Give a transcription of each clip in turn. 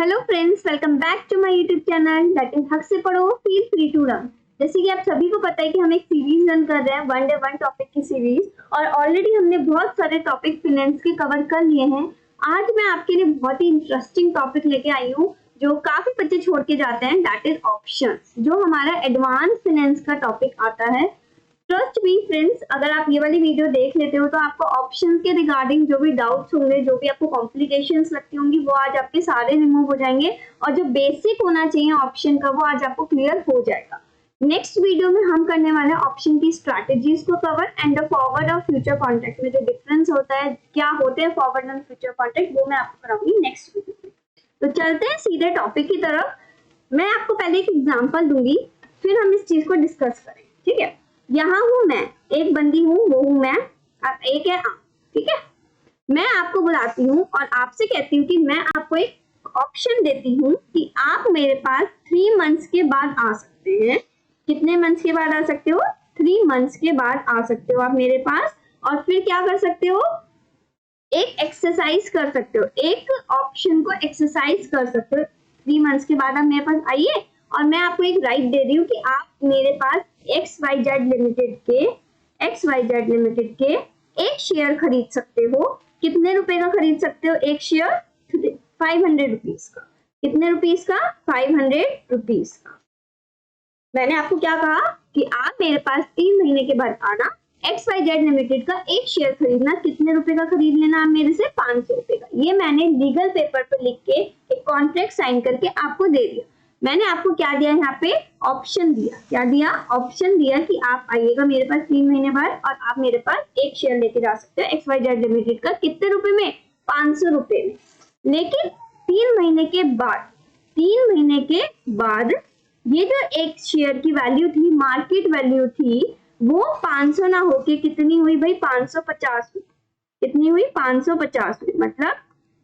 Hello friends, welcome back to my YouTube channel that is हक से पढ़ो feel free to learn. जैसे कि आप सभी को पता है कि हम एक सीरीज रन कर रहे हैं, वन डे वन टॉपिक की सीरीज, और ऑलरेडी हमने बहुत सारे टॉपिक फाइनेंस के कवर कर लिए हैं। आज मैं आपके लिए बहुत ही इंटरेस्टिंग टॉपिक लेके आई हूँ जो काफी बच्चे छोड़ के जाते हैं, दैट इज ऑप्शंस, जो हमारा एडवांस फाइनेंस का टॉपिक आता है। ट्रस्ट मी फ्रेंड्स, अगर आप ये वाली वीडियो देख लेते हो तो आपको ऑप्शंस के रिगार्डिंग जो भी डाउट्स होंगे, जो भी आपको कॉम्प्लिकेशंस लगती होंगी, वो आज आपके सारे रिमूव हो जाएंगे, और जो बेसिक होना चाहिए ऑप्शन का वो आज आपको क्लियर हो जाएगा। नेक्स्ट वीडियो में हम करने वाले हैं ऑप्शन की स्ट्रैटेजीज को कवर एंड द फॉरवर्ड और फ्यूचर कॉन्ट्रैक्ट में जो डिफरेंस होता है, क्या होते हैं फॉरवर्ड एंड फ्यूचर कॉन्ट्रैक्ट, वो मैं आपको कराऊंगी नेक्स्ट वीडियो में। तो चलते हैं सीधे टॉपिक की तरफ। मैं आपको पहले एक एग्जाम्पल दूंगी, फिर हम इस चीज को डिस्कस करें, ठीक है। यहाँ हूं मैं, एक बंदी हूँ, वो हूं मैं, आप एक है आप, ठीक है। मैं आपको बुलाती हूँ और आपसे कहती हूँ कि मैं आपको एक ऑप्शन देती हूँ कि आप मेरे पास 3 मंथ्स के बाद आ सकते हैं। कितने मंथ्स के बाद आ सकते हो? 3 मंथ्स के बाद आ सकते हो आप मेरे पास। और फिर क्या कर सकते हो? एक एक्सरसाइज कर सकते हो, एक ऑप्शन को एक्सरसाइज कर सकते हो। 3 मंथ्स के बाद आप मेरे पास आइए और मैं आपको एक राइट दे रही हूँ कि आप मेरे पास XYZ लिमिटेड के एक शेयर खरीद सकते हो। कितने रुपए का खरीद सकते हो एक शेयर? 500 रुपीज का। कितने रुपीज का? 500 रुपीज का। मैंने आपको क्या कहा कि आप मेरे पास 3 महीने के बाद आना, XYZ लिमिटेड का एक शेयर खरीदना। कितने रुपए का खरीद लेना आप मेरे से? 500 रुपए का। ये मैंने लीगल पेपर पर लिख के एक कॉन्ट्रैक्ट साइन करके आपको दे दिया। मैंने आपको क्या दिया यहाँ पे? ऑप्शन दिया। क्या दिया? ऑप्शन दिया कि आप आइएगा मेरे पास 3 महीने बाद और आप मेरे पास एक शेयर लेके जा सकते हो XYZ लिमिटेड का। कितने रुपए में? 500 रुपए में। लेकिन 3 महीने के बाद ये जो एक शेयर की वैल्यू थी, मार्केट वैल्यू थी, वो 500 ना होके कितनी हुई भाई? 550 हुई। कितनी हुई? 550 हुई। मतलब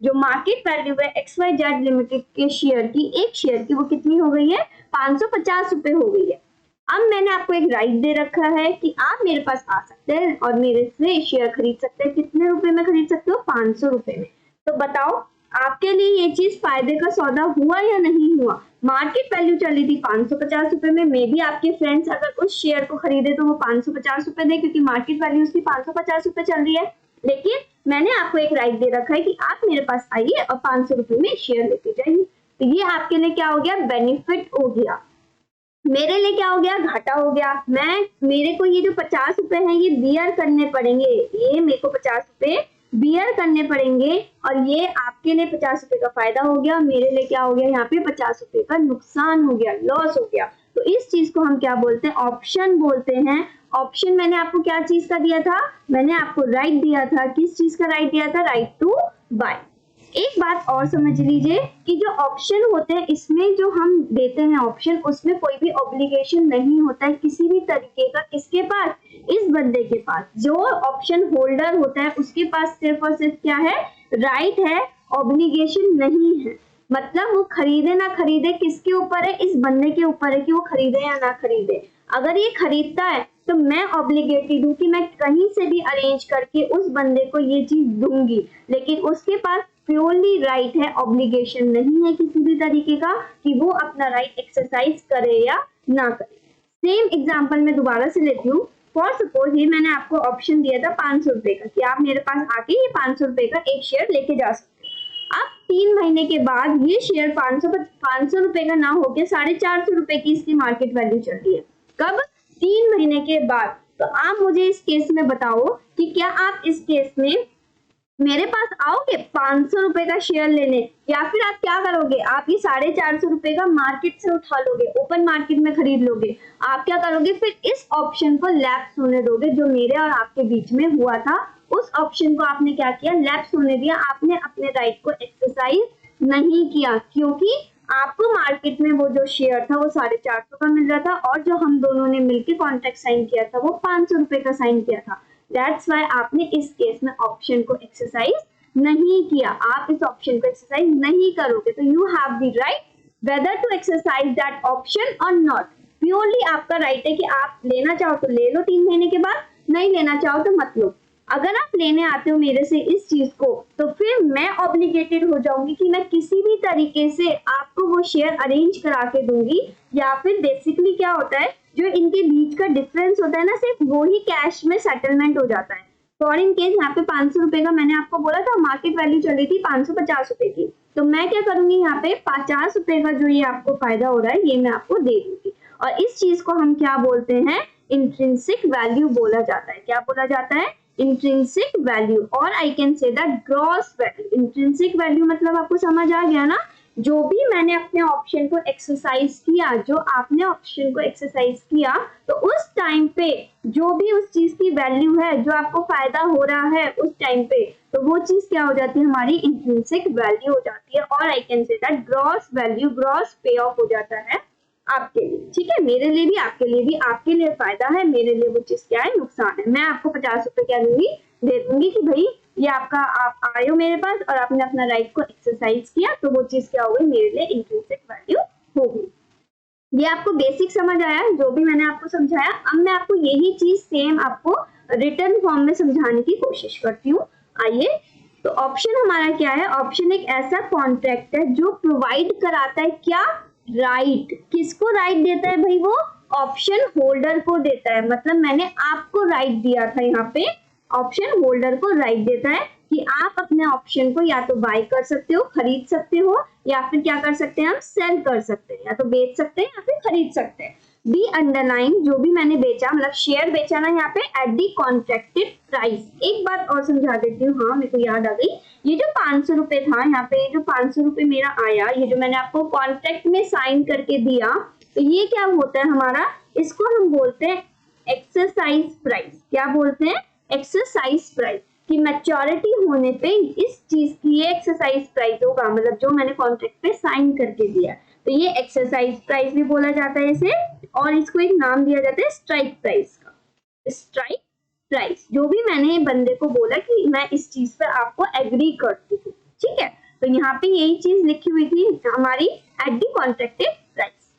जो मार्केट वैल्यू है XYZ लिमिटेड के शेयर की, एक शेयर की, वो कितनी हो गई है? 550 रुपए हो गई है। अब मैंने आपको एक राइट दे रखा है कि आप मेरे पास आ सकते हैं और मेरे से शेयर खरीद सकते हैं। कितने रुपए में खरीद सकते हो? 500 रुपए में। तो बताओ आपके लिए ये चीज फायदे का सौदा हुआ या नहीं हुआ? मार्केट वैल्यू चली थी 550 रुपए में, मे बी आपके फ्रेंड्स अगर उस शेयर को खरीदे तो वो 550 रुपए दे, क्योंकि मार्केट वैल्यू उसकी 550 रुपए चल रही है। लेकिन मैंने आपको एक राइट दे रखा है कि आप मेरे पास आइए और 500 रुपए में शेयर लेके जाइए। तो ये आपके लिए क्या हो गया? बेनिफिट हो गया। मेरे लिए क्या हो गया? घाटा हो गया। मेरे को ये जो 50 रुपए हैं ये बियर करने पड़ेंगे। ये मेरे को 50 रुपए बियर करने पड़ेंगे, और ये आपके लिए 50 रुपए का फायदा हो गया। मेरे लिए क्या हो गया? यहाँ पे 50 रुपए का नुकसान हो गया, लॉस हो गया। तो इस चीज को हम क्या बोलते हैं? ऑप्शन बोलते हैं। ऑप्शन मैंने आपको क्या चीज का दिया था? मैंने आपको राइट दिया था। किस चीज का राइट दिया था? Right to buy. एक बात और समझ लीजिए कि जो ऑप्शन होते हैं, इसमें जो हम देते हैं ऑप्शन, उसमें कोई भी ऑब्लिगेशन नहीं होता है किसी भी तरीके का। किसके पास? इस बंदे के पास। जो ऑप्शन होल्डर होता है उसके पास सिर्फ और सिर्फ क्या है? राइट है, ऑब्लिगेशन नहीं है। मतलब वो खरीदे ना खरीदे किसके ऊपर है? इस बंदे के ऊपर है कि वो खरीदे या ना खरीदे। अगर ये खरीदता है तो मैं ऑब्लिगेटेड हूँ कि मैं कहीं से भी अरेंज करके उस बंदे को ये चीज दूंगी, लेकिन उसके पास प्योरली राइट है, ऑब्लिगेशन नहीं है किसी भी तरीके का कि वो अपना राइट एक्सरसाइज करे या ना करे। सेम एग्जांपल मैं दोबारा से लेती हूँ। फॉर सपोज ये मैंने आपको ऑप्शन दिया था 500 रुपए का कि आप मेरे पास आके ये 500 रुपए का एक शेयर लेके जा सकते हो। अब 3 महीने के बाद ये शेयर 500 रुपए का ना होके 450 रुपए की इसकी मार्केट वैल्यू चल रही है। कब? 3 महीने के बाद। तो आप मुझे इस केस में बताओ कि क्या आप इस केस में मेरे पास आओगे 500 रुपए का शेयर लेने, या फिर आप क्या करोगे? आप ये 450 रुपए का मार्केट से उठा लोगे, ओपन मार्केट में खरीद लोगे। आप क्या करोगे? फिर इस ऑप्शन को लैप्स होने दोगे। जो मेरे और आपके बीच में हुआ था, उस ऑप्शन को आपने क्या किया? लैप्स होने दिया। आपने अपने राइट को एक्सरसाइज नहीं किया, क्योंकि आपको मार्केट में वो जो शेयर था वो 450 का मिल रहा था, और जो हम दोनों ने मिलकर कॉन्ट्रैक्ट साइन किया था वो 500 रुपए का साइन किया था। दैट्स व्हाई आपने इस केस में ऑप्शन को एक्सरसाइज नहीं किया। आप इस ऑप्शन को एक्सरसाइज नहीं करोगे, तो you have the right whether to exercise that option और नॉट। प्योरली आपका राइट है कि आप लेना चाहो तो ले लो 3 महीने के बाद, नहीं लेना चाहो तो मत लो। अगर आप लेने आते हो मेरे से इस चीज को, तो फिर मैं ऑब्लिगेटेड हो जाऊंगी कि मैं किसी भी तरीके से आपको वो शेयर अरेंज करा के दूंगी, या फिर बेसिकली क्या होता है, जो इनके बीच का डिफरेंस होता है ना, सिर्फ वो ही कैश में सेटलमेंट हो जाता है। फॉर इन केस यहाँ पे 500 रुपए का मैंने आपको बोला था, मार्केट वैल्यू चली थी 550 रुपए की, तो मैं क्या करूंगी, यहाँ पे 50 रुपए का जो ये आपको फायदा हो रहा है ये मैं आपको दे दूंगी। और इस चीज को हम क्या बोलते हैं, इंट्रिंसिक वैल्यू बोला जाता है। क्या बोला जाता है, इंट्रिंसिक वैल्यू, और I can say that gross value. Intrinsic value मतलब आपको समझ आ गया ना, जो भी मैंने अपने ऑप्शन को एक्सरसाइज किया, जो आपने ऑप्शन को एक्सरसाइज किया, तो उस टाइम पे जो भी उस चीज की वैल्यू है, जो आपको फायदा हो रहा है उस टाइम पे, तो वो चीज क्या हो जाती है, हमारी इंट्रिंसिक वैल्यू हो जाती है। और I can say that gross value, gross पे ऑफ हो जाता है आपके लिए। ठीक है, मेरे लिए भी आपके लिए भी, आपके लिए फायदा है, मेरे लिए वो चीज क्या है, नुकसान है। मैं आपको 50 रुपए क्या दूंगी, दे दूंगी कि भाई ये आपका, आप आए हो मेरे पास और आपने अपना राइट को एक्सरसाइज किया, तो वो चीज क्या हो गई, मेरे लिए इंट्रिंसिक वैल्यू होगी। ये आपको बेसिक समझ आया जो भी मैंने आपको समझाया। अब मैं आपको यही चीज सेम आपको रिटर्न फॉर्म में समझाने की कोशिश करती हूँ। आइए, तो ऑप्शन हमारा क्या है, ऑप्शन एक ऐसा कॉन्ट्रैक्ट है जो प्रोवाइड कराता है क्या, राइट। किसको राइट देता है भाई, वो ऑप्शन होल्डर को देता है। मतलब मैंने आपको राइट दिया था, यहाँ पे ऑप्शन होल्डर को राइट देता है कि आप अपने ऑप्शन को या तो बाय कर सकते हो, खरीद सकते हो, या फिर क्या कर सकते हैं, हम सेल कर सकते हैं, या तो बेच सकते हैं या फिर खरीद सकते हैं। बी अंडरलाइन, जो भी मैंने बेचा, मतलब शेयर बेचा ना यहाँ पे, एट दी कॉन्ट्रैक्टेड प्राइस। एक बात और समझा देती हूँ, हाँ मेरे को याद आ गई, ये जो 500 रुपए था यहाँ पे, जो 500 रुपए मेरा आया, ये जो मैंने आपको कॉन्ट्रैक्ट में साइन करके दिया, तो ये क्या होता है हमारा, इसको हम बोलते हैं एक्सरसाइज प्राइस। क्या बोलते हैं, एक्सरसाइज प्राइस। कि मैच्योरिटी होने पे इस चीज की ये एक्सरसाइज प्राइस होगा, मतलब जो मैंने कॉन्ट्रैक्ट पे साइन करके दिया, तो ये एक्सरसाइज प्राइस भी बोला जाता है इसे। और इसको एक नाम दिया जाता है स्ट्राइक प्राइस का, स्ट्राइक प्राइस। जो भी मैंने बंदे को बोला कि मैं इस चीज पे आपको एग्री करती हूँ, ठीक है, तो यहाँ पे यही चीज लिखी हुई थी हमारी, एट दी कॉन्ट्रैक्टेड प्राइस।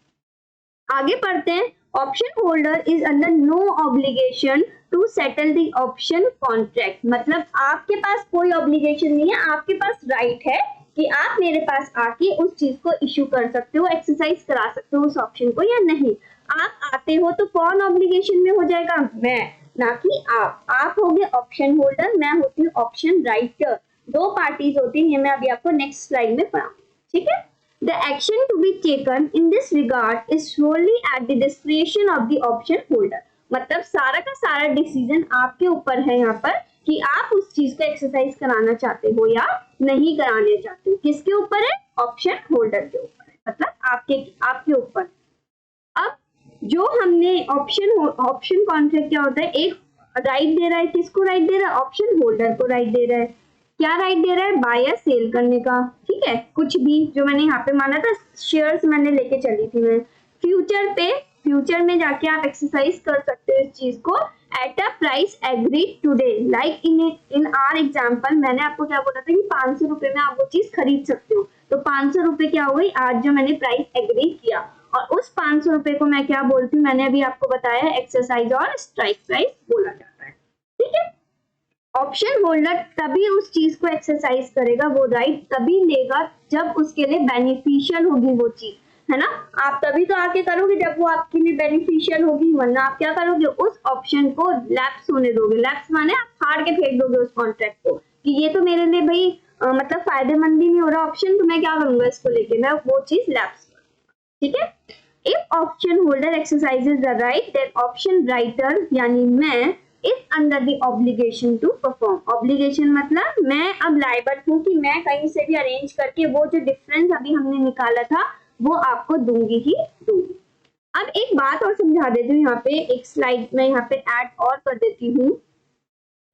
आगे पढ़ते हैं, option holder is under no obligation to settle the option contract. मतलब आपके पास कोई ऑब्लिगेशन नहीं है, आपके पास राइट है कि आप मेरे पास आके उस चीज को इश्यू कर सकते हो, एक्सरसाइज करा सकते हो उस ऑप्शन को या नहीं। आप आते हो तो कौन ऑब्लिगेशन में हो जाएगा, मैं, ना कि आप होगे ऑप्शन होल्डर, मैं होती हूँ ऑप्शन राइटर। दो पार्टीज होती हैं, ये मैं अभी आपको नेक्स्ट स्लाइड में पढ़ाऊंगी, ठीक है। The action to be taken in this regard is solely at the discretion of the option holder। मतलब सारा का सारा डिसीजन आपके ऊपर है यहाँ पर कि आप उस चीज को एक्सरसाइज कराना चाहते हो या नहीं कराने चाहते हो। किसके ऊपर है, ऑप्शन होल्डर के ऊपर है, मतलब आपके ऊपर। अब जो हमने ऑप्शन कॉन्ट्रैक्ट क्या होता है, एक राइट दे रहा है, किसको राइट दे रहा है, ऑप्शन होल्डर को राइट दे रहा है। क्या राइट दे रहा है, बाय या सेल करने का, ठीक है, कुछ भी। जो मैंने यहाँ पे माना था, शेयर्स मैंने लेके चली थी मैं, फ्यूचर में जाके आप एक्सरसाइज कर सकते हो इस चीज को at a price agreed today. Like in are example, मैंने आपको क्या बोला था कि 500 रुपए में आप वो चीज खरीद सकते हो, तो 500 रुपए क्या हो गई, आज जो मैंने प्राइस एग्री किया, और उस 500 रुपए को मैं क्या बोलती हूँ, मैंने अभी आपको बताया एक्सरसाइज और स्ट्राइक प्राइस बोला जाता है, ठीक है। ऑप्शन होल्डर तभी उस चीज को एक्सरसाइज करेगा, वो राइट तभी लेगा जब उसके लिए बेनिफिशियल होगी वो चीज, है ना। आप तभी तो आके करोगे जब वो आपके लिए बेनिफिशियल होगी, वरना आप क्या करोगे, उस ऑप्शन को लैप्स होने दोगे। लैप्स माने आप फाड़ के फेंक दोगे उस कॉन्ट्रैक्ट को कि ये तो मेरे लिए भाई मतलब फायदेमंद ही नहीं हो रहा ऑप्शन, तो मैं क्या करूंगा इसको लेके, मैं वो चीज लैप्स, ठीक है। If option holder exercises the right, then option writer यानी मैं is under the obligation to perform। obligation मतलब मैं अब लायबल हूँ कि मैं कहीं से भी अरेंज करके वो जो डिफरेंस अभी हमने निकाला था वो आपको दूंगी ही दूंगी। अब एक बात और समझा देती हूँ, यहाँ पे एक स्लाइड में यहाँ पे ऐड और कर देती हूँ।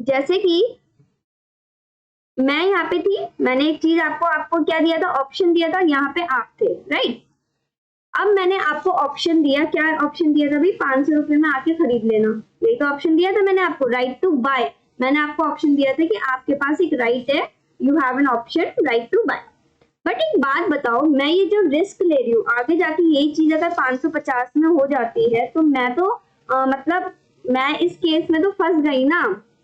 जैसे कि मैं यहाँ पे थी, मैंने एक चीज आपको क्या दिया था, ऑप्शन दिया था, यहाँ पे आप थे, राइट। अब मैंने आपको ऑप्शन दिया, क्या ऑप्शन दिया था भाई, 500 रुपए में आके खरीद लेना, यही तो ऑप्शन दिया था मैंने आपको, राइट टू बाय। मैंने आपको ऑप्शन दिया था कि आपके पास एक राइट है, you have an option right to buy. But एक बात बताओ, मैं ये जो रिस्क ले रही हूँ, आगे जाके यही चीज अगर 550 में हो जाती है तो मैं तो मतलब मैं इस केस में तो फंस गई ना।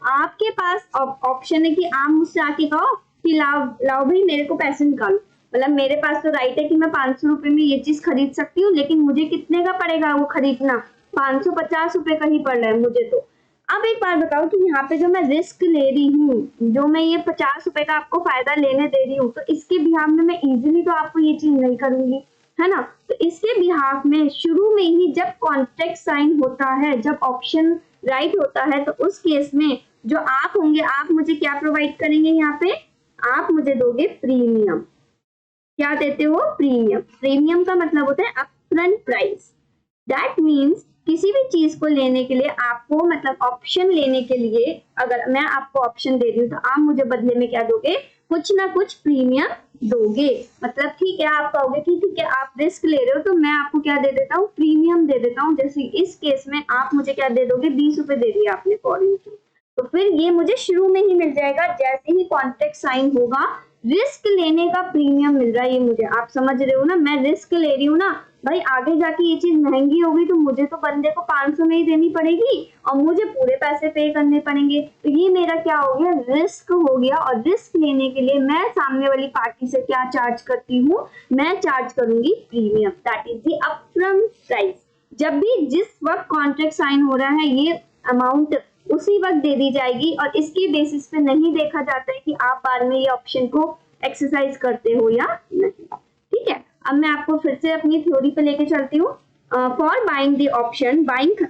आपके पास ऑप्शन है कि आप मुझसे आके कहो कि लाओ लाओ भाई मेरे को पैसे निकालो, मतलब मेरे पास तो राइट है कि मैं 500 रुपए में ये चीज खरीद सकती हूँ, लेकिन मुझे कितने का पड़ेगा वो खरीदना, 550 रुपए का ही पड़ रहा है मुझे। तो अब एक बार बताओ कि यहाँ पे जो मैं रिस्क ले रही हूँ, जो मैं ये 50 रुपए का आपको फायदा लेने दे रही हूँ, तो इसके बिहाफ में मैं इजीली तो आपको ये चीज नहीं करूंगी, है ना। तो इसके बिहाफ में शुरू में ही जब कॉन्ट्रैक्ट साइन होता है, जब ऑप्शन राइट होता है, तो उस केस में जो आप होंगे, आप मुझे क्या प्रोवाइड करेंगे, यहाँ पे आप मुझे दोगे प्रीमियम। क्या देते हो? प्रीमियम। प्रीमियम का मतलब होता है अपफ्रंट प्राइस। दैट मीन्स किसी भी चीज को लेने के लिए आपको, मतलब ऑप्शन लेने के लिए अगर मैं आपको ऑप्शन दे रही हूँ, तो आप मुझे बदले में क्या दोगे? कुछ ना कुछ प्रीमियम दोगे। मतलब ठीक है, आप कहोगे कि ठीक है आप रिस्क ले रहे हो, तो मैं आपको क्या दे देता हूँ? प्रीमियम दे देता हूँ। जैसे इस केस में आप मुझे क्या दे दोगे? 20 रुपए दे दिया आपने फॉरेन की, तो फिर ये मुझे शुरू में ही मिल जाएगा। जैसे ही कॉन्ट्रैक्ट साइन होगा, रिस्क लेने का प्रीमियम मिल रहा है ये मुझे। आप समझ रहे हो ना, मैं रिस्क ले रही हूँ ना भाई, आगे जाके ये चीज महंगी होगी तो मुझे तो बंदे को 500 में ही देनी पड़ेगी और मुझे पूरे पैसे पे करने पड़ेंगे। तो ये मेरा क्या हो गया? रिस्क हो गया। और रिस्क लेने के लिए मैं सामने वाली पार्टी से क्या चार्ज करती हूँ? मैं चार्ज करूंगी premium, that is the upfront price. जब भी जिस वक्त कॉन्ट्रैक्ट साइन हो रहा है, ये अमाउंट उसी वक्त दे दी जाएगी और इसके बेसिस पे नहीं देखा जाता है कि आप बाद में ये ऑप्शन को एक्सरसाइज करते हो या नहीं। ठीक है, अब मैं आपको फिर से अपनी थ्योरी पे लेके चलती हूँ। For buying the option, buying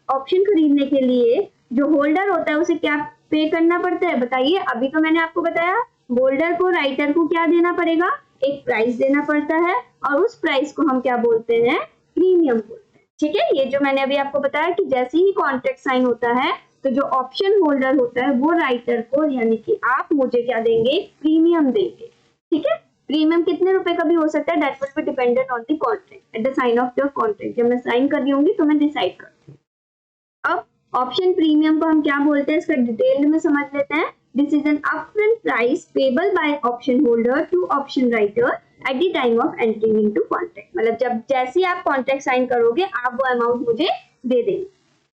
option खरीदने के लिए जो होल्डर होता है उसे क्या पे करना पड़ता है? बताइए। अभी तो मैंने आपको बताया, होल्डर को, राइटर को क्या देना पड़ेगा? एक प्राइस देना पड़ता है और उस प्राइस को हम क्या बोलते हैं? प्रीमियम बोलते हैं। ठीक है, ये जो मैंने अभी आपको बताया कि जैसे ही कॉन्ट्रैक्ट साइन होता है, तो जो ऑप्शन होल्डर होता है वो राइटर को, यानी कि आप मुझे क्या देंगे? प्रीमियम देंगे। ठीक है, प्रीमियम कितने रुपए का भी हो सकता है, that will be dependent on the contract, at the sign of the contract. जब मैं साइन कर रही होंगी तो मैं डिसाइड करती हूँ। अब ऑप्शन प्रीमियम को हम क्या बोलते हैं, इसका डिटेल में समझ लेते हैं। This is an upfront price payable by option holder to option writer at the time of entering into contract. मतलब जब जैसे आप कॉन्ट्रैक्ट साइन करोगे, आप वो अमाउंट मुझे दे देंगे।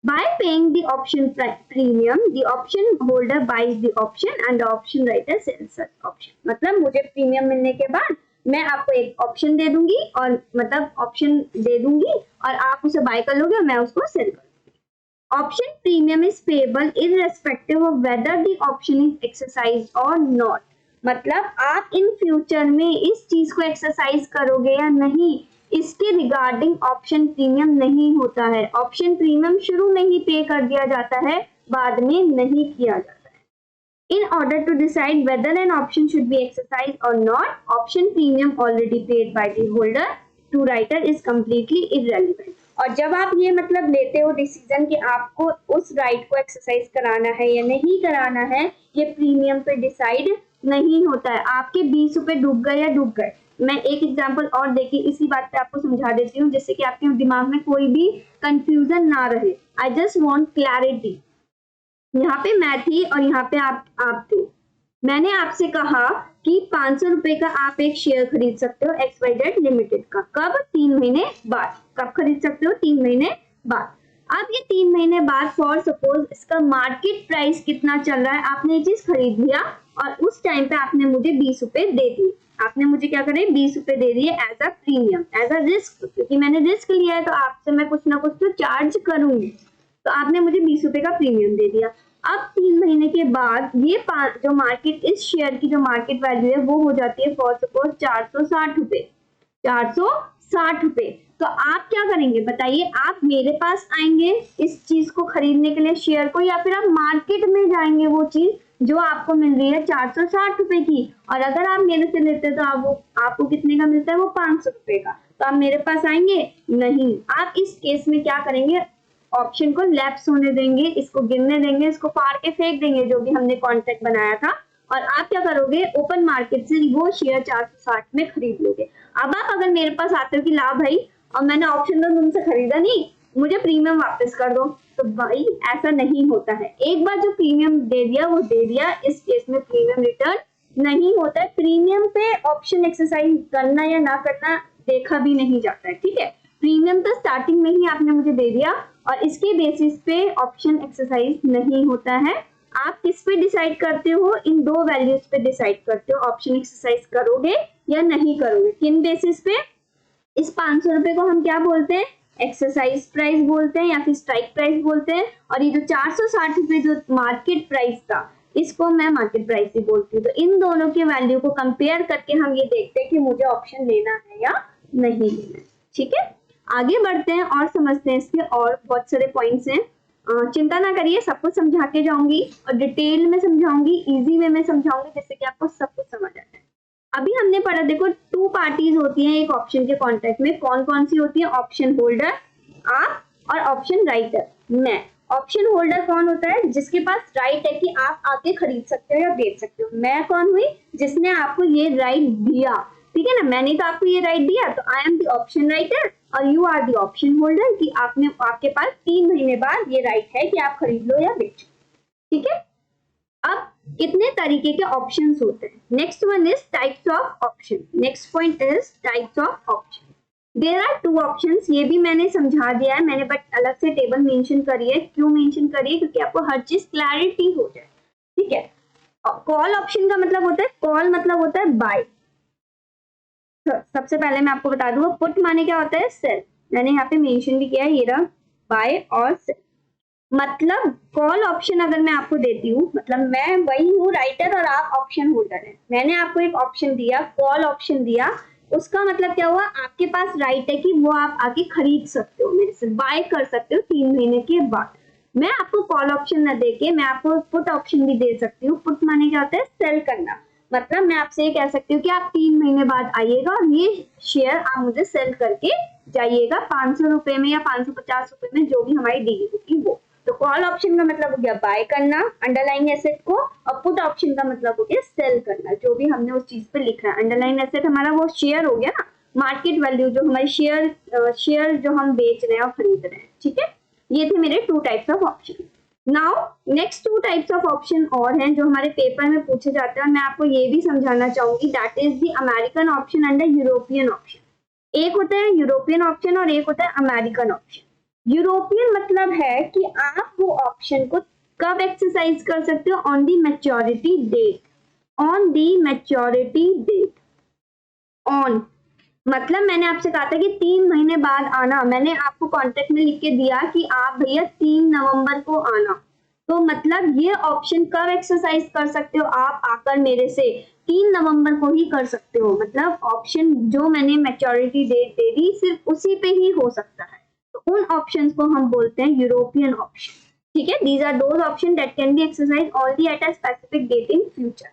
By paying the option premium, the option holder buys the option and the option writer sells such option. मतलब मुझे प्रीमियम मिलने के बाद मैं आपको एक ऑप्शन दे दूंगी, और मतलब ऑप्शन दे दूंगी और आप उसे बाय कर लोगे और मैं उसको सेल कर दूंगी। Option premium is payable irrespective of whether the option is exercised or not. मतलब आप इन फ्यूचर में इस चीज को एक्सरसाइज करोगे या नहीं, इसके रिगार्डिंग ऑप्शन प्रीमियम नहीं होता है। ऑप्शन प्रीमियम शुरू में ही पे कर दिया जाता है, बाद में नहीं किया जाता है। In order to decide whether an option should be exercised or not, option premium already paid by the holder to writer is completely irrelevant. और जब आप ये मतलब लेते हो डिसीजन कि आपको उस राइट को एक्सरसाइज कराना है या नहीं कराना है, ये प्रीमियम पे डिसाइड नहीं होता है। आपके 20 रुपए डूब गए या डूब गए। मैं एक एग्जांपल और देखिए इसी बात पे आपको समझा देती हूँ, जिससे कि आपके दिमाग में कोई भी कंफ्यूजन ना रहे। I just want clarity. यहाँ पे मैं थी और यहाँ पे आप थे। मैंने आपसे कहा कि 500 रुपए का आप एक शेयर खरीद सकते हो XYZ लिमिटेड का। कब? 3 महीने बाद। कब खरीद सकते हो? 3 महीने बाद। अब ये 3 महीने बाद फॉर सपोज इसका मार्केट प्राइस कितना चल रहा है, आपने ये चीज खरीद लिया और उस टाइम पे आपने मुझे 20 रुपए दे दिए। आपने मुझे क्या करे? 20 रुपए दे दिए as a premium, as a risk, क्योंकि मैंने रिस्क लिया है तो आपसे मैं कुछ ना कुछ तो चार्ज करूंगी। तो आपने मुझे 20 रुपए का प्रीमियम दे दिया। अब 3 महीने के बाद ये जो मार्केट, इस शेयर की जो मार्केट वैल्यू है वो हो जाती है फॉर सपोज 460 रुपए। 460 रुपए। तो आप क्या करेंगे बताइए? आप मेरे पास आएंगे इस चीज को खरीदने के लिए, शेयर को, या फिर आप मार्केट में जाएंगे वो चीज जो आपको मिल रही है 460 रुपए की, और अगर आप मेरे से लेते हैं तो आपको कितने का मिलता है? वो 500 रुपए का। तो आप मेरे पास आएंगे नहीं। आप इस केस में क्या करेंगे? ऑप्शन को लैप्स होने देंगे, इसको गिरने देंगे, इसको फाड़ के फेंक देंगे जो भी हमने कॉन्ट्रैक्ट बनाया था, और आप क्या करोगे? ओपन मार्केट से वो शेयर 460 में खरीद लोगे। अब आप अगर मेरे पास आते हो कि ला भाई, और मैंने ऑप्शन तो तुमसे खरीदा नहीं, मुझे प्रीमियम वापस कर दो, तो भाई ऐसा नहीं होता है। एक बार जो प्रीमियम दे दिया वो दे दिया। इस केस में प्रीमियम रिटर्न नहीं होता है। प्रीमियम पे ऑप्शन एक्सरसाइज करना या ना करना देखा भी नहीं जाता है। ठीक है, प्रीमियम तो स्टार्टिंग में ही आपने मुझे दे दिया और इसके बेसिस पे ऑप्शन एक्सरसाइज नहीं होता है। आप किस पे डिसाइड करते हो? इन दो वैल्यूज पे डिसाइड करते हो ऑप्शन एक्सरसाइज करोगे या नहीं करोगे। किन बेसिस पे? इस 500 रुपए को हम क्या बोलते हैं? एक्सरसाइज प्राइस बोलते हैं या फिर स्ट्राइक प्राइस बोलते हैं, और ये जो 460 रुपए जो मार्केट प्राइस था इसको मैं मार्केट प्राइस ही बोलती हूँ। तो इन दोनों के वैल्यू को कंपेयर करके हम ये देखते हैं कि मुझे ऑप्शन लेना है या नहीं लेना है। ठीक है, आगे बढ़ते हैं और समझते हैं इसके और बहुत सारे पॉइंट्स हैं। चिंता ना करिए, सब कुछ समझा के जाऊंगी और डिटेल में समझाऊंगी, इजी वे में समझाऊंगी जिससे कि आपको सब कुछ समझ आ जाए। अभी हमने पढ़ा, देखो 2 पार्टीज होती हैं एक ऑप्शन के कॉन्ट्रैक्ट में। कौन कौन सी होती है? ऑप्शन होल्डर आप और ऑप्शन राइटर मैं। ऑप्शन होल्डर कौन होता है? जिसके पास राइट है कि आप आके खरीद सकते हो या बेच सकते हो। मैं कौन हुई? जिसने आपको ये राइट दिया, ठीक है ना, मैंने तो आपको ये राइट दिया, तो I am the option writer और you are the option holder कि आपके पास 3 महीने बाद ये राइट है कि आप खरीद लो या बेचो। ठीक है, अब कितने तरीके के ऑप्शंस होते हैं? Next one is types of option. Next point is types of option. There are 2 options, ये भी मैंने समझा दिया है मैंने, बट अलग से टेबल मेंशन करी है। क्यों मेंशन करी है? क्योंकि आपको हर चीज क्लैरिटी हो जाए। ठीक है, कॉल ऑप्शन का मतलब होता है, कॉल मतलब होता है बाय। सबसे पहले मैं आपको बता दूं, पुट माने क्या होता है? सेल। मैंने यहाँ पे मेंशन भी किया है, ये रहा बाय और सेल। मतलब कॉल ऑप्शन अगर मैं आपको देती हूँ, मतलब मैं वही हूँ राइटर और आप ऑप्शन होल्डर है। मैंने आपको एक ऑप्शन दिया, कॉल ऑप्शन दिया, उसका मतलब क्या हुआ? आपके पास राइट है कि वो आप आके खरीद सकते हो, मेरे से बाय कर सकते हो 3 महीने के बाद। मैं आपको कॉल ऑप्शन न देके मैं आपको पुट ऑप्शन भी दे सकती हूँ। पुट माने क्या होता है? सेल करना। मतलब मैं आपसे ये कह सकती हूँ कि आप 3 महीने बाद आइएगा और ये शेयर आप मुझे सेल करके जाइएगा 500 रुपए में या 550 रुपए में, जो भी हमारी डील होगी वो। तो कॉल ऑप्शन का मतलब हो गया बाय करना अंडरलाइन एसेट को, और पुट ऑप्शन का मतलब हो गया सेल करना, जो भी हमने उस चीज पे लिखा है। अंडरलाइन एसेट हमारा वो शेयर हो गया ना, मार्केट वैल्यू जो हमारे शेयर जो हम बेच रहे हैं और खरीद रहे हैं। ठीक है, ये थे मेरे 2 types of option. Now next 2 types of option और हैं जो हमारे पेपर में पूछे जाते हैं, और मैं आपको ये भी समझाना चाहूंगी, that is the American option and the European option. एक होता है यूरोपियन ऑप्शन और एक होता है अमेरिकन ऑप्शन। यूरोपियन मतलब है कि आप वो ऑप्शन को कब एक्सरसाइज कर सकते हो? On the maturity date. On the maturity date. On मतलब मैंने आपसे कहा था कि 3 महीने बाद आना, मैंने आपको कॉन्ट्रैक्ट में लिख के दिया कि आप भैया 3 नवंबर को आना, तो मतलब ये ऑप्शन कब एक्सरसाइज कर सकते हो? आप आकर मेरे से 3 नवंबर को ही कर सकते हो। मतलब ऑप्शन जो मैंने मैच्योरिटी डेट दे दी सिर्फ उसी पे ही हो सकता है, तो उन ऑप्शंस को हम बोलते हैं यूरोपियन ऑप्शन। ठीक है, these are those option that can be exercise only at a specific date in future.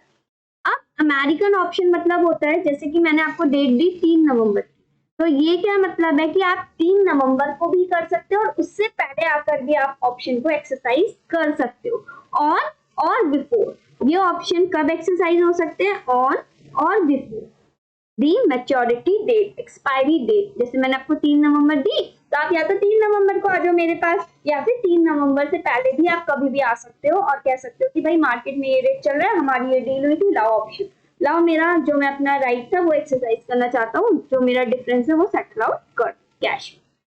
अब अमेरिकन ऑप्शन मतलब होता है, जैसे कि मैंने आपको डेट दी 3 नवंबर की, तो ये क्या मतलब है कि आप 3 नवंबर को भी कर सकते हो और उससे पहले आकर भी आप ऑप्शन को एक्सरसाइज कर सकते हो। और बिफोर। ये ऑप्शन कब एक्सरसाइज हो सकते हैं? ऑन और before the maturity date, expiry date. जैसे मैंने आपको 3 नवंबर दी, तो आप या तो 3 नवंबर को आ जाओ मेरे पास, या फिर 3 नवंबर से पहले भी आप कभी भी आ सकते हो और कह सकते हो कि भाई मार्केट में ये रेट चल रहा है, हमारी ये डील हुई थी, लाओ ऑप्शन, लाओ मेरा जो मैं अपना राइट था वो एक्सरसाइज करना चाहता हूँ, जो मेरा डिफरेंस है वो सेटल आउट कर कैश।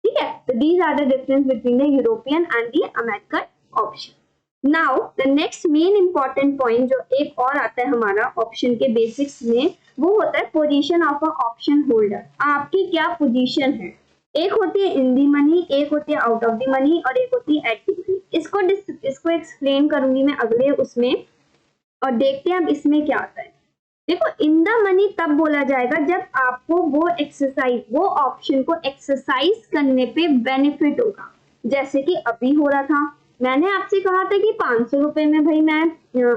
ठीक है, तो these are the difference between the European and the American option. Now the next main important point जो एक और आता है हमारा ऑप्शन के बेसिक्स में, वो होता है position of a option holder. आपकी क्या पोजीशन है? एक होती है इन दी मनी, एक होती है आउट ऑफ द मनी, और एक होती है एट दी मनी। इसको एक्सप्लेन करूंगी मैं अगले उसमें, और देखते हैं अब इसमें क्या आता है। देखो, इन द मनी तब बोला जाएगा जब आपको वो एक्सरसाइज, वो ऑप्शन को एक्सरसाइज करने पे बेनिफिट होगा। जैसे कि अभी हो रहा था, मैंने आपसे कहा था कि 500 रुपए में भाई मैं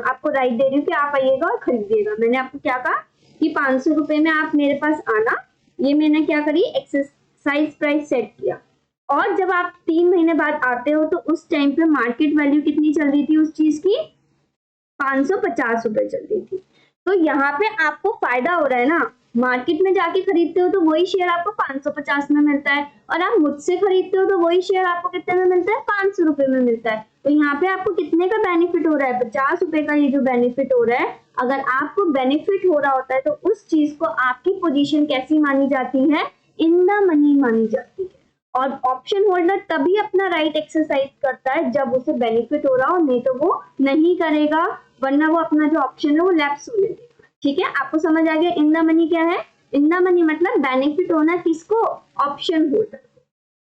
आपको राइट दे रही हूँ कि आप आइएगा और खरीदिएगा। मैंने आपको क्या कहा कि 500 रुपए में आप मेरे पास आना, ये मैंने क्या करी, एक्सरसाइज प्राइस सेट किया। और जब आप 3 महीने बाद आते हो तो उस टाइम पे मार्केट वैल्यू कितनी चल रही थी उस चीज की? 550 रुपए चल रही थी। तो यहाँ पे आपको फायदा हो रहा है ना, मार्केट में जाके खरीदते हो तो वही शेयर आपको 550 में मिलता है, और आप मुझसे खरीदते हो तो वही शेयर आपको कितने में मिलता है? 500 रुपए में मिलता है। तो यहाँ पे आपको कितने का बेनिफिट हो रहा है? 50 रुपए का ये जो बेनिफिट हो रहा है। अगर आपको बेनिफिट हो रहा होता है तो उस चीज को आपकी पोजीशन कैसी मानी जाती है? इन द मनी मानी जाती है। और ऑप्शन होल्डर तभी अपना राइट एक्सरसाइज करता है जब उसे बेनिफिट हो रहा हो, नहीं तो वो नहीं करेगा, वरना वो अपना जो ऑप्शन है वो लैप्स होने देगा। ठीक है, आपको समझ आ गया इन द मनी क्या है? इन द मनी मतलब बेनिफिट होना किसको? Option holder.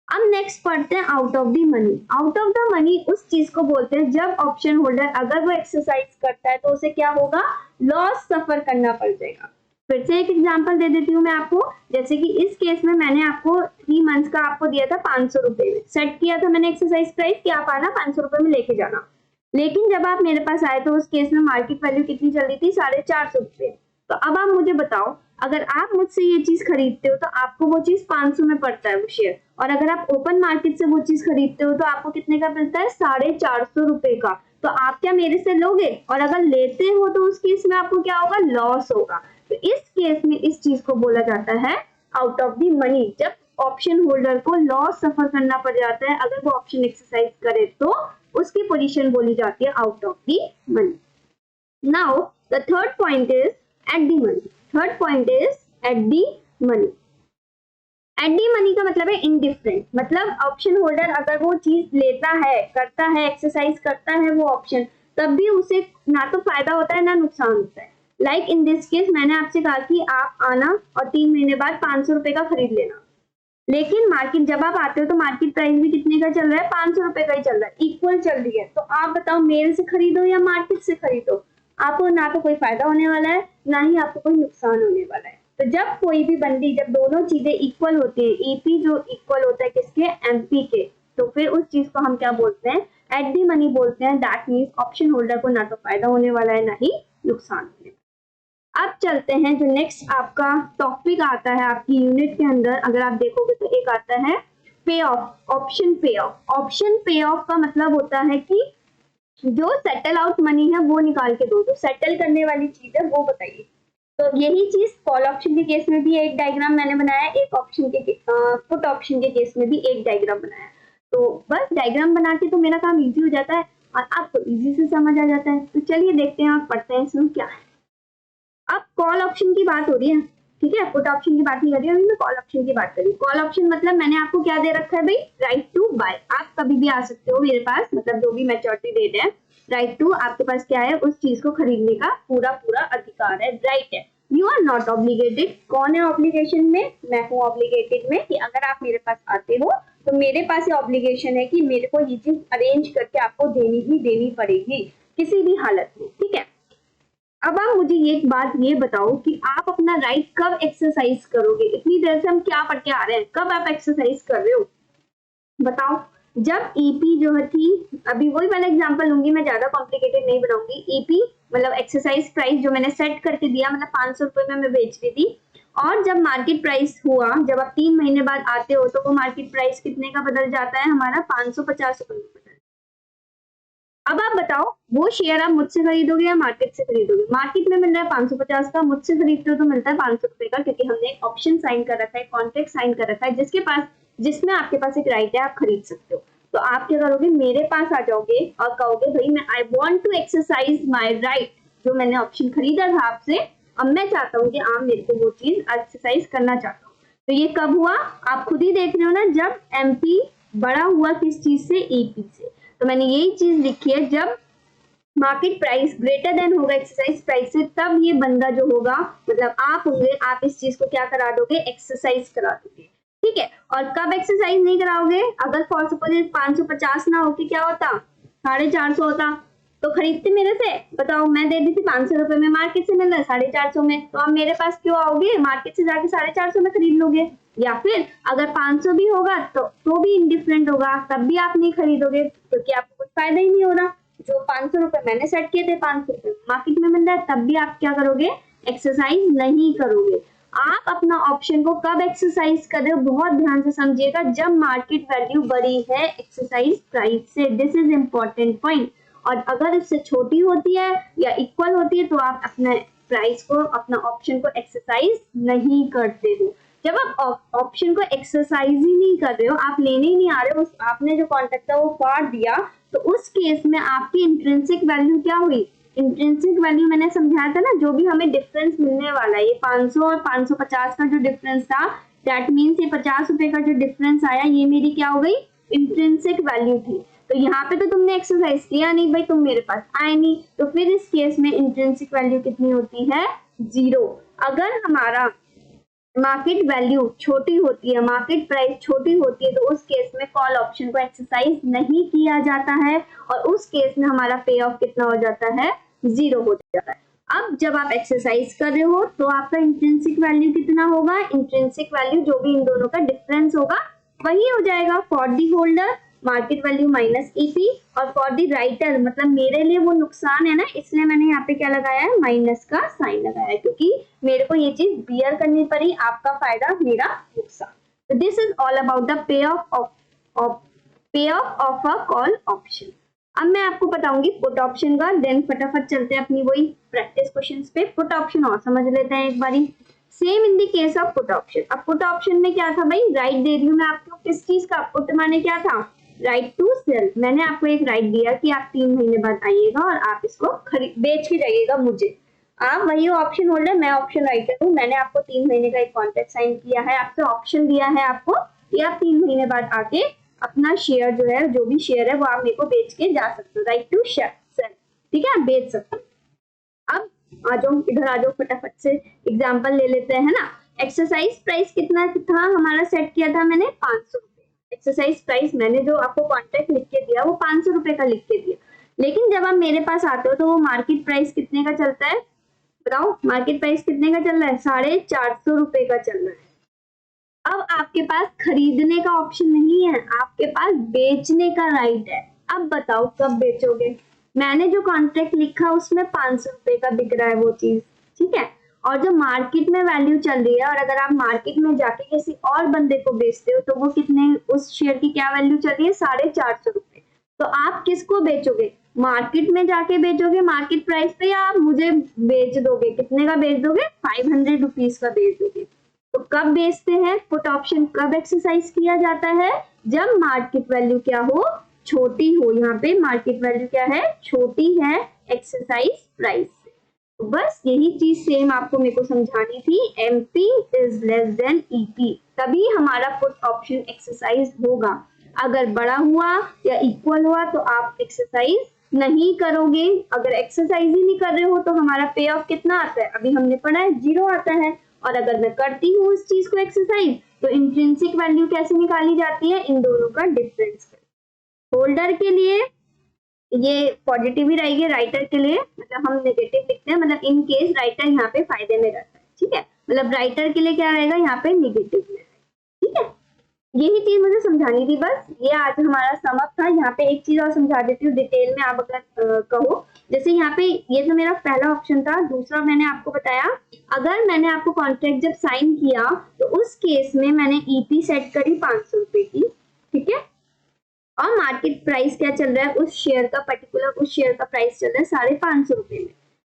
अब नेक्स्ट पढ़ते हैं out of the money. Out of the money उस चीज को बोलते हैं जब ऑप्शन होल्डर अगर वो एक्सरसाइज करता है तो उसे क्या होगा? लॉस सफर करना पड़ जाएगा। फिर से एक एग्जांपल दे देती हूँ मैं आपको, जैसे कि इस केस में मैंने आपको 3 मंथ्स का आपको दिया था 500 रुपए में, सेट किया था मैंने एक्सरसाइज प्राइस कि आप आना 500 रुपए में लेके जाना। लेकिन जब आप मेरे पास आए तो उस केस में मार्केट वैल्यू कितनी चल रही थी? 450 रुपए। तो अब आप मुझे बताओ, अगर आप मुझसे ये चीज खरीदते हो तो आपको वो चीज 500 में पड़ता है वो शेयर, और अगर आप ओपन मार्केट से वो चीज खरीदते हो तो आपको कितने का मिलता है? 450 रुपए का। तो आप क्या मेरे से लोगे? और अगर लेते हो तो उस केस में आपको क्या होगा? लॉस होगा। तो इस केस में इस चीज को बोला जाता है आउट ऑफ द मनी, जब ऑप्शन होल्डर को लॉस सफर करना पड़ जाता है अगर वो ऑप्शन एक्सरसाइज करे तो उसकी पोजीशन बोली जाती है out of the money. Now the third point is at the money. Third point is at the money. At the money का मतलब है इनडिफरेंट, मतलब ऑप्शन होल्डर अगर वो चीज लेता है, करता है, एक्सरसाइज करता है वो ऑप्शन, तब भी उसे ना तो फायदा होता है ना नुकसान होता है। लाइक इन दिस केस मैंने आपसे कहा कि आप आना और 3 महीने बाद 500 रुपए का खरीद लेना, लेकिन मार्केट जब आप आते हो तो मार्केट प्राइस भी कितने का चल रहा है? 500 रुपए का ही चल रहा है, इक्वल चल रही है। तो आप बताओ मेरे से खरीदो या मार्केट से खरीदो? आपको ना तो कोई फायदा होने वाला है ना ही आपको कोई नुकसान होने वाला है। तो जब कोई भी बंदी, जब दोनों चीजें इक्वल होती है, ईपी जो इक्वल होता है किसके? एमपी के, तो फिर उस चीज को हम क्या बोलते हैं? एट दी मनी बोलते हैं। दैट मीन्स ऑप्शन होल्डर को ना तो फायदा होने वाला है ना ही नुकसान होने वाला है। अब चलते हैं जो नेक्स्ट आपका टॉपिक आता है आपकी यूनिट के अंदर, अगर आप देखोगे तो एक आता है पे ऑफ, ऑप्शन पे ऑफ। ऑप्शन पे ऑफ का मतलब होता है कि जो सेटल आउट मनी है वो निकाल के दो, जो सेटल करने वाली चीज है वो बताइए। तो यही चीज कॉल ऑप्शन के केस में भी एक डायग्राम मैंने बनाया, एक ऑप्शन के पुट ऑप्शन के केस में भी एक डायग्राम बनाया। तो बस डायग्राम बना के तो मेरा काम इजी हो जाता है और आपको इजी से समझ आ जाता है। तो चलिए देखते हैं और पढ़ते हैं इसमें क्या है। अब कॉल ऑप्शन की बात हो रही है, ठीक है, पुट ऑप्शन की बात नहीं कर रही, अभी मैं कॉल ऑप्शन की बात कर रही हूँ। कॉल ऑप्शन मतलब मैंने आपको क्या दे रखा है भाई? Right to buy. आप कभी भी आ सकते हो मेरे पास, मतलब जो भी मैच्योरिटी डेट है, राइट टू आपके पास क्या है? उस चीज को खरीदने का पूरा पूरा अधिकार है, राइट है। You are not obligated. कौन है ऑब्लिगेशन में? मैं हूँ ऑब्लिगेटेड में, कि अगर आप मेरे पास आते हो तो मेरे पास ये ऑब्लिगेशन है कि मेरे को ये चीज अरेंज करके आपको देनी ही देनी पड़ेगी किसी भी हालत में, ठीक है। अब आप मुझे एक बात ये बताओ कि आप अपना राइट कब एक्सरसाइज करोगे? इतनी देर से हम क्या पढ़ के आ रहे हैं, कब आप एक्सरसाइज कर रहे हो बताओ? जब ईपी जो है थी, अभी वही वाला एग्जांपल लूंगी मैं, ज्यादा कॉम्प्लिकेटेड नहीं बनाऊंगी। ईपी मतलब एक्सरसाइज प्राइस जो मैंने सेट करके दिया, मतलब 500 रुपए में मैं बेच रही थी, और जब मार्केट प्राइस हुआ, जब आप 3 महीने बाद आते हो तो वो मार्केट प्राइस कितने का बदल जाता है? हमारा 550 रुपए में। अब आप बताओ वो शेयर आप मुझसे खरीदोगे या मार्केट से खरीदोगे? मार्केट में मिल रहा है 550 का, मुझसे खरीदते हो तो मिलता है 500 रुपए का, क्योंकि हमने एक ऑप्शन साइन कर रखा है, कॉन्ट्रैक्ट साइन कर रखा है, जिसमें आपके पास एक राइट है, आप खरीद सकते हो। तो आप क्या करोगे? मेरे पास आ जाओगे और कहोगे भाई मैं I want to exercise my right, जो मैंने ऑप्शन खरीदा था आपसे, अब मैं चाहता हूँ कि आप मेरे को वो चीज एक्सरसाइज करना चाहता हूँ। तो ये कब हुआ? आप खुद ही देख रहे हो ना, जब एमपी बड़ा हुआ किस चीज से? ईपी से। तो मैंने यही चीज लिखी है, जब मार्केट प्राइस ग्रेटर देन होगा एक्सरसाइज प्राइस से, तब ये बंदा जो होगा, मतलब आप होंगे, आप इस चीज को क्या करा दोगे? एक्सरसाइज करा दोगे, ठीक है। और कब एक्सरसाइज नहीं कराओगे? अगर फॉर सपोज 550 ना होके क्या होता? 450 होता, तो खरीदते मेरे से? बताओ, मैं दे दी थी 500 रुपए में, मार्केट से मिल रहा है 450 में, तो आप मेरे पास क्यों आओगे? मार्केट से जाके 450 में खरीद लोगे। या फिर अगर 500 भी होगा तो भी इंडिफरेंट होगा, तब भी आप नहीं खरीदोगे, क्योंकि आपको कुछ फायदा ही नहीं हो रहा। जो 500 रुपए मैंने सेट किए थे, 500 रुपए मार्केट में मिल रहा है, तब भी आप क्या करोगे? एक्सरसाइज नहीं करोगे। आप अपना ऑप्शन को कब एक्सरसाइज कर रहे हो? बहुत ध्यान से समझिएगा, जब मार्केट वैल्यू बड़ी है एक्सरसाइज प्राइस से। This is important point. और अगर इससे छोटी होती है या इक्वल होती है तो आप अपना प्राइस को, अपना ऑप्शन को एक्सरसाइज नहीं करते हो। जब आप ऑप्शन को एक्सरसाइज ही नहीं कर रहे हो, आप लेने ही नहीं आ रहे हो, आपने जो कॉन्ट्रैक्ट था वो फाड़ दिया, तो उस केस में आपकी इंट्रिंसिक वैल्यू क्या हुई? इंट्रिंसिक वैल्यू मैंने समझाया था ना, जो भी हमें डिफरेंस मिलने वाला है, ये 500 और 550 का जो डिफरेंस था, दैट मीन्स ये 50 रुपए का जो डिफरेंस आया ये मेरी क्या हो गई, इंट्रिंसिक वैल्यू थी। तो यहाँ पे तो तुमने एक्सरसाइज किया नहीं भाई, तुम मेरे पास आए नहीं, तो फिर इस केस में इंट्रिंसिक वैल्यू कितनी होती है, 0। अगर हमारा मार्केट वैल्यू छोटी होती है, मार्केट प्राइस छोटी होती है, तो उस केस में कॉल ऑप्शन को एक्सरसाइज नहीं किया जाता है और उस केस में हमारा पे ऑफ कितना हो जाता है, 0 हो जाता है। अब जब आप एक्सरसाइज कर रहे हो तो आपका इंट्रिंसिक वैल्यू कितना होगा, इंट्रिंसिक वैल्यू जो भी इन दोनों का डिफरेंस होगा वही हो जाएगा। For the holder market value minus EP, और फॉर दी राइटर मतलब मेरे लिए वो नुकसान है ना, इसलिए मैंने यहाँ पे क्या लगाया है, माइनस का साइन लगाया है, क्योंकि मेरे को ये चीज बियर करनी पड़ी, आपका फायदा मेरा नुकसान। तो this is all about the pay of a call option. अब मैं आपको बताऊंगी पुट ऑप्शन का, देन फटाफट चलते हैं अपनी वही प्रैक्टिस क्वेश्चंस पे। पुट ऑप्शन और समझ लेते हैं एक बारी। Same in the case of put option. अब पुट ऑप्शन में क्या था भाई, राइट दे रही हूँ मैं आपको, किस चीज का, पुट माने क्या था, राइट टू सेल। मैंने आपको एक राइट दिया कि आप 3 महीने बाद आइएगा और आप इसको बेच के जाइएगा मुझे। आप वही ऑप्शन होल्डर, मैं ऑप्शन राइटर हूँ, मैंने आपको 3 महीने का एक कॉन्ट्रैक्ट साइन किया है, आपसे ऑप्शन दिया है आपको कि आप 3 महीने बाद आके अपना शेयर जो है, जो भी शेयर है वो आप मेरे को बेच के जा सकते हो, राइट टू सेल, ठीक है, आप बेच सकते हो। अब आ जाओ इधर, आ जाओ फटाफट से एग्जांपल ले लेते हैं ना। एक्सरसाइज प्राइस कितना था हमारा, सेट किया था मैंने 500 रुपए। एक्सरसाइज प्राइस मैंने जो आपको कॉन्ट्रैक्ट लिख के दिया वो 500 रुपए का लिख के दिया, लेकिन जब आप मेरे पास आते हो तो वो मार्केट प्राइस कितने का चलता है, बताओ मार्केट प्राइस कितने का चल रहा है, 450 रुपए का चल रहा है। अब आपके पास खरीदने का ऑप्शन नहीं है, आपके पास बेचने का राइट है। अब बताओ कब बेचोगे, मैंने जो कॉन्ट्रैक्ट लिखा उसमें 500 रुपए का बिक रहा है वो चीज, ठीक है, और जो मार्केट में वैल्यू चल रही है, और अगर आप मार्केट में जाके किसी और बंदे को बेचते हो तो वो कितने, उस शेयर की क्या वैल्यू चल रही है, 450 रुपए। तो आप किसको बेचोगे, मार्केट में जाके बेचोगे मार्केट प्राइस पे, या आप मुझे बेच दोगे, कितने का बेच दोगे, 500 रुपीज का बेच दोगे। तो कब बेचते हैं, पुट ऑप्शन कब एक्सरसाइज किया जाता है, जब मार्केट वैल्यू क्या हो, छोटी हो। यहाँ पे मार्केट वैल्यू क्या है, छोटी है एक्सरसाइज प्राइस से। तो बस यही चीज सेम आपको मेरे को समझानी थी, MP is less than EP, तभी हमारा पुट ऑप्शन एक्सरसाइज होगा। अगर बड़ा हुआ या इक्वल हुआ तो आप एक्सरसाइज नहीं करोगे। अगर एक्सरसाइज ही नहीं कर रहे हो तो हमारा पे ऑफ कितना आता है, अभी हमने पढ़ा है 0 आता है। और अगर मैं करती हूँ इस चीज को एक्सरसाइज, तो इंट्रिंसिक वैल्यू कैसे निकाली जाती है, इन दोनों का डिफरेंस। होल्डर के लिए ये पॉजिटिव ही रहेगी, राइटर के लिए मतलब हम नेगेटिव लिखते हैं, मतलब इन केस राइटर यहाँ पे फायदे में रहता है, ठीक है, मतलब राइटर के लिए क्या रहेगा, यहाँ पे नेगेटिव में, ठीक है। यही चीज मुझे समझानी थी बस, ये आज हमारा सम अप था। यहाँ पे एक चीज और समझा देती हूँ डिटेल में, आप अगर कहो, जैसे यहाँ पे ये तो मेरा पहला ऑप्शन था। दूसरा मैंने आपको बताया, अगर मैंने आपको कॉन्ट्रैक्ट जब साइन किया तो उस केस में मैंने ईपी सेट करी 500 रुपए की, ठीक है, और मार्केट प्राइस क्या चल रहा है उस शेयर का, पर्टिकुलर उस शेयर का प्राइस चल रहा है 550 रुपए में।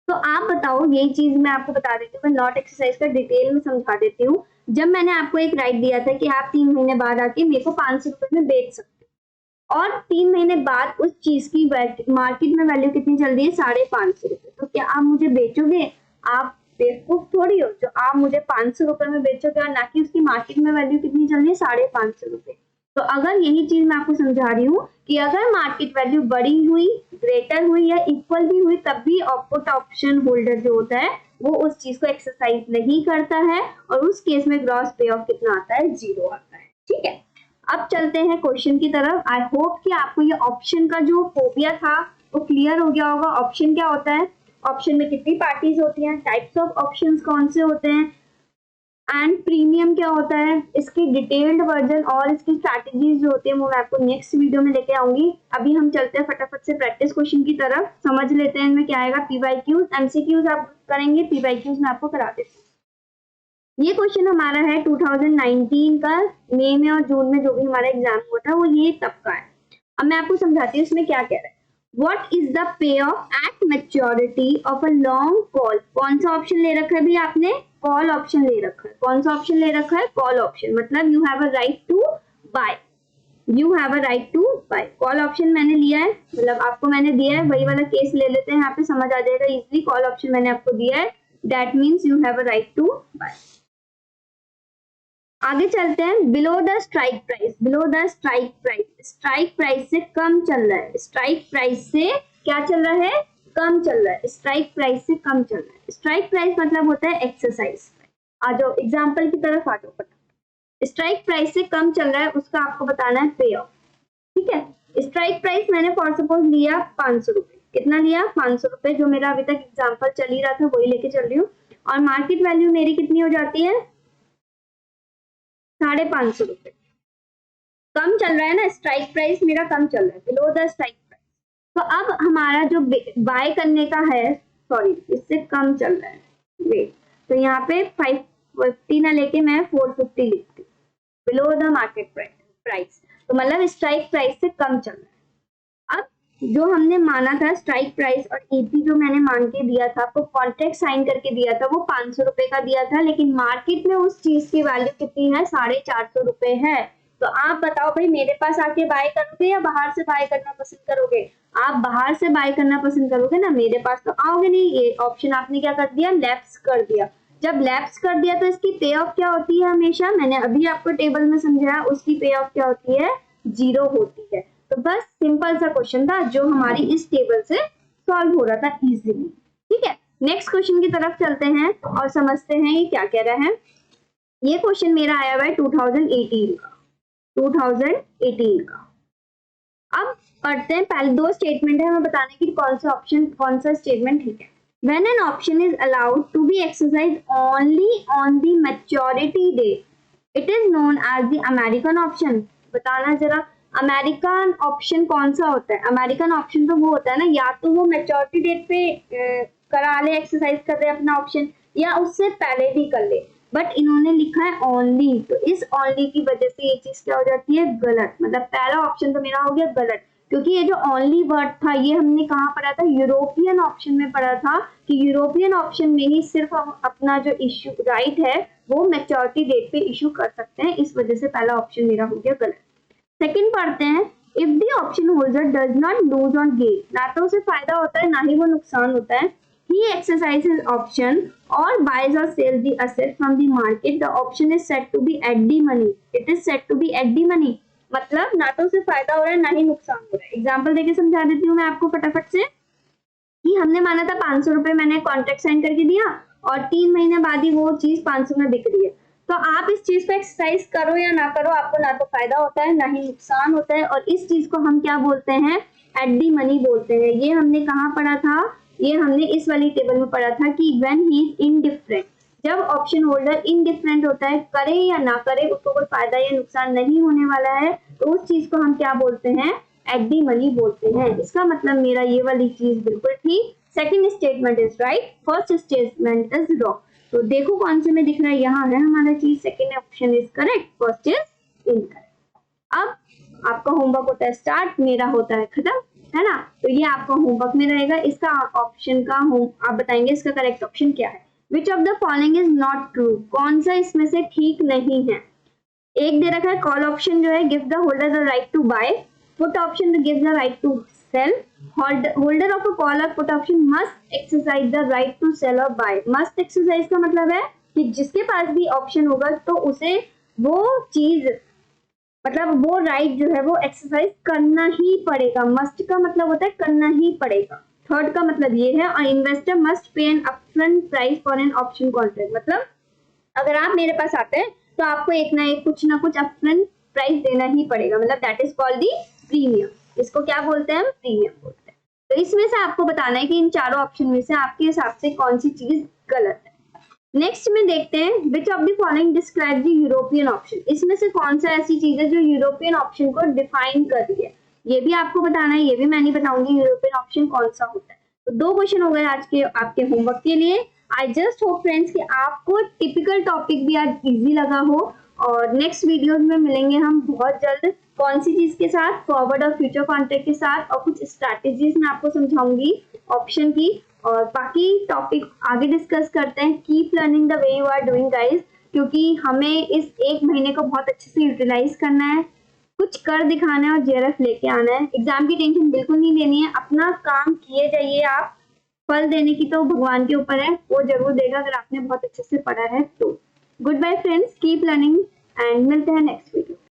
तो आप बताओ, यही चीज मैं आपको बता देती हूँ, मैं नॉट एक्सरसाइज का डिटेल में समझा देती हूँ। जब मैंने आपको एक राइट दिया था कि आप 3 महीने बाद आके मेरे को 500 रुपए में बेच सकते हो, और 3 महीने बाद उस चीज की मार्केट में वैल्यू कितनी चल रही है, 550 रुपए, तो क्या आप मुझे बेचोगे? आप बेवकूफ थोड़ी हो जो आप मुझे 500 रुपए में बेचोगे, और ना कि उसकी मार्केट में वैल्यू कितनी चल रही है, 550 रुपए। तो अगर यही चीज मैं आपको समझा रही हूँ कि अगर मार्केट वैल्यू बड़ी हुई, ग्रेटर हुई या इक्वल भी हुई, तब भी पुट ऑप्शन होल्डर जो होता है वो उस चीज को एक्सरसाइज नहीं करता है, और उस केस में ग्रॉस पे ऑफ कितना आता है, 0 आता है, ठीक है। अब चलते हैं क्वेश्चन की तरफ। आई होप कि आपको ये ऑप्शन का जो फोबिया था वो क्लियर हो गया होगा। ऑप्शन क्या होता है, ऑप्शन में कितनी पार्टीज होती हैं, टाइप्स ऑफ ऑप्शंस कौन से होते हैं, एंड प्रीमियम क्या होता है, इसकी डिटेल्ड वर्जन और इसकी स्ट्रैटेजीज जो होती है वो मैं आपको नेक्स्ट वीडियो में लेके आऊंगी। अभी हम चलते हैं फटाफट से प्रैक्टिस क्वेश्चन की तरफ, समझ लेते हैं इनमें क्या आएगा। पीवाईक्यूज, एमसीक्यूज आप करेंगे, पीवाईक्यूज मैं आपको करा देती हूँ। ये क्वेश्चन हमारा है 2019 का, मई में और जून में जो भी हमारा एग्जाम हुआ था वो ये तब का है। अब मैं आपको समझाती हूँ इसमें क्या कह रहा है। What is the payoff at maturity of a long call? कौन सा ऑप्शन ले रखा है भी आपने, कॉल ऑप्शन ले रखा है। कौन सा ऑप्शन ले रखा है, कॉल ऑप्शन, मतलब you have a right to buy, you have a right to buy. Call option मैंने लिया है, मतलब आपको मैंने दिया है, वही वाला केस ले लेते हैं, यहाँ पे समझ आ जाएगा इजीली। कॉल ऑप्शन मैंने आपको दिया है, that means you have a right to buy. आगे चलते हैं, below the strike price, below the strike price, strike price से कम चल रहा है, स्ट्राइक प्राइस से क्या चल रहा है, कम चल रहा है, स्ट्राइक प्राइस से कम चल रहा है। स्ट्राइक प्राइस मतलब होता है एक्सरसाइज। आ जाओ एग्जाम्पल की तरफ आ जाओ, फटाफट। स्ट्राइक प्राइस से कम चल रहा है उसका आपको बताना है पे ऑफ, ठीक है। स्ट्राइक प्राइस मैंने फॉर सपोज लिया 500 रुपए, कितना लिया 500 रुपए, जो मेरा अभी तक एग्जाम्पल चल ही रहा था वही लेके चल रही हूँ, और मार्केट वैल्यू मेरी कितनी हो जाती है 550 रुपए। कम चल रहा है ना, स्ट्राइक प्राइस मेरा कम चल रहा है, बिलो द स्ट्राइक प्राइस। तो अब हमारा जो बाय करने का है, सॉरी इससे कम चल रहा है, वेट, तो यहाँ पे 550 ना लेके मैं 450 लिखती हूँ, बिलो द मार्केट प्राइस, तो मतलब स्ट्राइक प्राइस से कम चल रहा है। अब जो हमने माना था स्ट्राइक प्राइस और ईपी जो मैंने मान के दिया था, आपको कॉन्ट्रैक्ट साइन करके दिया था, वो 500 रुपए का दिया था, लेकिन मार्केट में उस चीज की वैल्यू कितनी है 450 रुपए है। तो आप बताओ भाई मेरे पास आके बाय करोगे या बाहर से बाय करना पसंद करोगे? आप बाहर से बाय करना पसंद करोगे ना, मेरे पास तो आओगे नहीं। ये ऑप्शन आपने क्या कर दिया, लैप्स कर दिया। जब लैप्स कर दिया तो इसकी पे ऑफ क्या होती है, हमेशा मैंने अभी आपको टेबल में समझाया, उसकी पे ऑफ क्या होती है, 0 होती है। तो बस सिंपल सा क्वेश्चन था जो हमारी इस टेबल से सॉल्व हो रहा था इजीली, ठीक है। नेक्स्ट क्वेश्चन की तरफ चलते हैं और समझते हैं ये क्या कह रहा है। ये क्वेश्चन मेरा आया हुआ है 2018 का, 2018 का। अब पढ़ते हैं, पहले दो स्टेटमेंट है, हमें बताने की कौन सा ऑप्शन कौन सा स्टेटमेंट ठीक है। When an option is allowed to be exercised only on the maturity date, it is known as the American option। बताना जरा, अमेरिकन ऑप्शन कौन सा होता है? अमेरिकन ऑप्शन तो वो होता है ना, या तो वो मैच्योरिटी डेट पे करा ले, एक्सरसाइज कर रहे अपना ऑप्शन, या उससे पहले भी कर ले, बट इन्होंने लिखा है ओनली, तो इस ओनली की वजह से ये चीज क्या हो जाती है, गलत। मतलब पहला ऑप्शन तो मेरा हो गया गलत, क्योंकि ये जो ओनली वर्ड था ये हमने कहाँ पढ़ा था, यूरोपियन ऑप्शन में पढ़ा था, कि यूरोपियन ऑप्शन में ही सिर्फ हम अपना जो इश्यू राइट है वो मैच्योरिटी डेट पे इश्यू कर सकते हैं, इस वजह से पहला ऑप्शन मेरा हो गया गलत। सेकंड पढ़ते हैं, if the option holder does not lose on gain, ना तो उसे फायदा होता है ना ही वो नुकसान होता है, he exercises option or buys or sells the asset from the market, the option is said to be at the money, it is said to be at the money। मतलब ना तो उसे फायदा हो रहा है ना ही नुकसान हो रहा है। एग्जाम्पल देके समझा देती हूँ मैं आपको फटाफट से, कि हमने माना था 500 रुपए मैंने कॉन्ट्रैक्ट साइन करके दिया और 3 महीने बाद ही वो चीज 500 में बिक रही है, तो आप इस चीज को एक्सरसाइज करो या ना करो, आपको ना तो फायदा होता है ना ही नुकसान होता है, और इस चीज को हम क्या बोलते हैं, एट दी मनी बोलते हैं। ये हमने कहाँ पढ़ा था, ये हमने इस वाली टेबल में पढ़ा था कि व्हेन ही इज इनडिफरेंट, जब ऑप्शन होल्डर इनडिफरेंट होता है, करे या ना करे उसको कोई फायदा या नुकसान नहीं होने वाला है, तो उस चीज को हम क्या बोलते हैं, एट दी मनी बोलते हैं। इसका मतलब मेरा ये वाली चीज बिल्कुल ठीक, second statement is right, first statement is wrong. तो देखो कौन से में दिख रहा है, यहाँ है हमारा चीज, second option is correct, first is incorrect. अब आपका होमवर्क होता है स्टार्ट, मेरा होता है खत्म, है ना। तो ये आपका होमवर्क में रहेगा, इसका ऑप्शन का आप बताएंगे इसका करेक्ट ऑप्शन क्या है। Which of the following is not true, कौन सा इसमें से ठीक नहीं है। एक दे रखा है कॉल ऑप्शन जो है give the holder the right to buy, put option give the right to sell, holder of a call और put option must exercise the right to sell और बाय। मस्ट एक्सरसाइज का मतलब है कि जिसके पास भी ऑप्शन होगा तो उसे वो चीज, मतलब वो राइट जो है वो एक्सरसाइज करना ही पड़ेगा। मस्ट का मतलब होता है करना ही पड़ेगा। थर्ड का मतलब ये है, और investor must pay an upfront price for an option contract, मतलब अगर आप मेरे पास आते हैं तो आपको एक ना कुछ अपफ्रंट प्राइस देना ही पड़ेगा, मतलब that is called the premium. इसको क्या बोलते हैं, हम प्रीमियम बोलते हैं। तो इसमें से आपको बताना है कि इन चारों ऑप्शन में से आपके हिसाब से कौन सी चीज गलत है। नेक्स्ट में देखते हैं, which of the following describe the European option, इसमें से कौन सा ऐसी चीज है जो यूरोपियन ऑप्शन को डिफाइन कर रही है, ये भी आपको बताना है, ये भी मैं नहीं बताऊंगी यूरोपियन ऑप्शन कौन सा होता है। तो 2 क्वेश्चन हो गए आज के आपके होमवर्क के लिए। आई जस्ट होप फ्रेंड्स कि आपको टिपिकल टॉपिक भी आज इजी लगा हो, और नेक्स्ट वीडियोस में मिलेंगे हम बहुत जल्द, कौन सी चीज के साथ, फॉरवर्ड और फ्यूचर कॉन्ट्रैक्ट के साथ, और कुछ स्ट्रैटेजीज मैं आपको समझाऊंगी ऑप्शन की, और बाकी टॉपिक आगे डिस्कस करते हैं। Keep learning the way you are doing guys, क्योंकि हमें इस 1 महीने को बहुत अच्छे से यूटिलाइज करना है, कुछ कर दिखाना है और जेआरएफ लेके आना है। एग्जाम की टेंशन बिल्कुल नहीं लेनी है, अपना काम किए जाइए आप, फल देने की तो भगवान के ऊपर है, वो जरूर देगा अगर आपने बहुत अच्छे से पढ़ा है तो। Good bye friends, keep learning. And मिलते हैं नेक्स्ट वीडियो।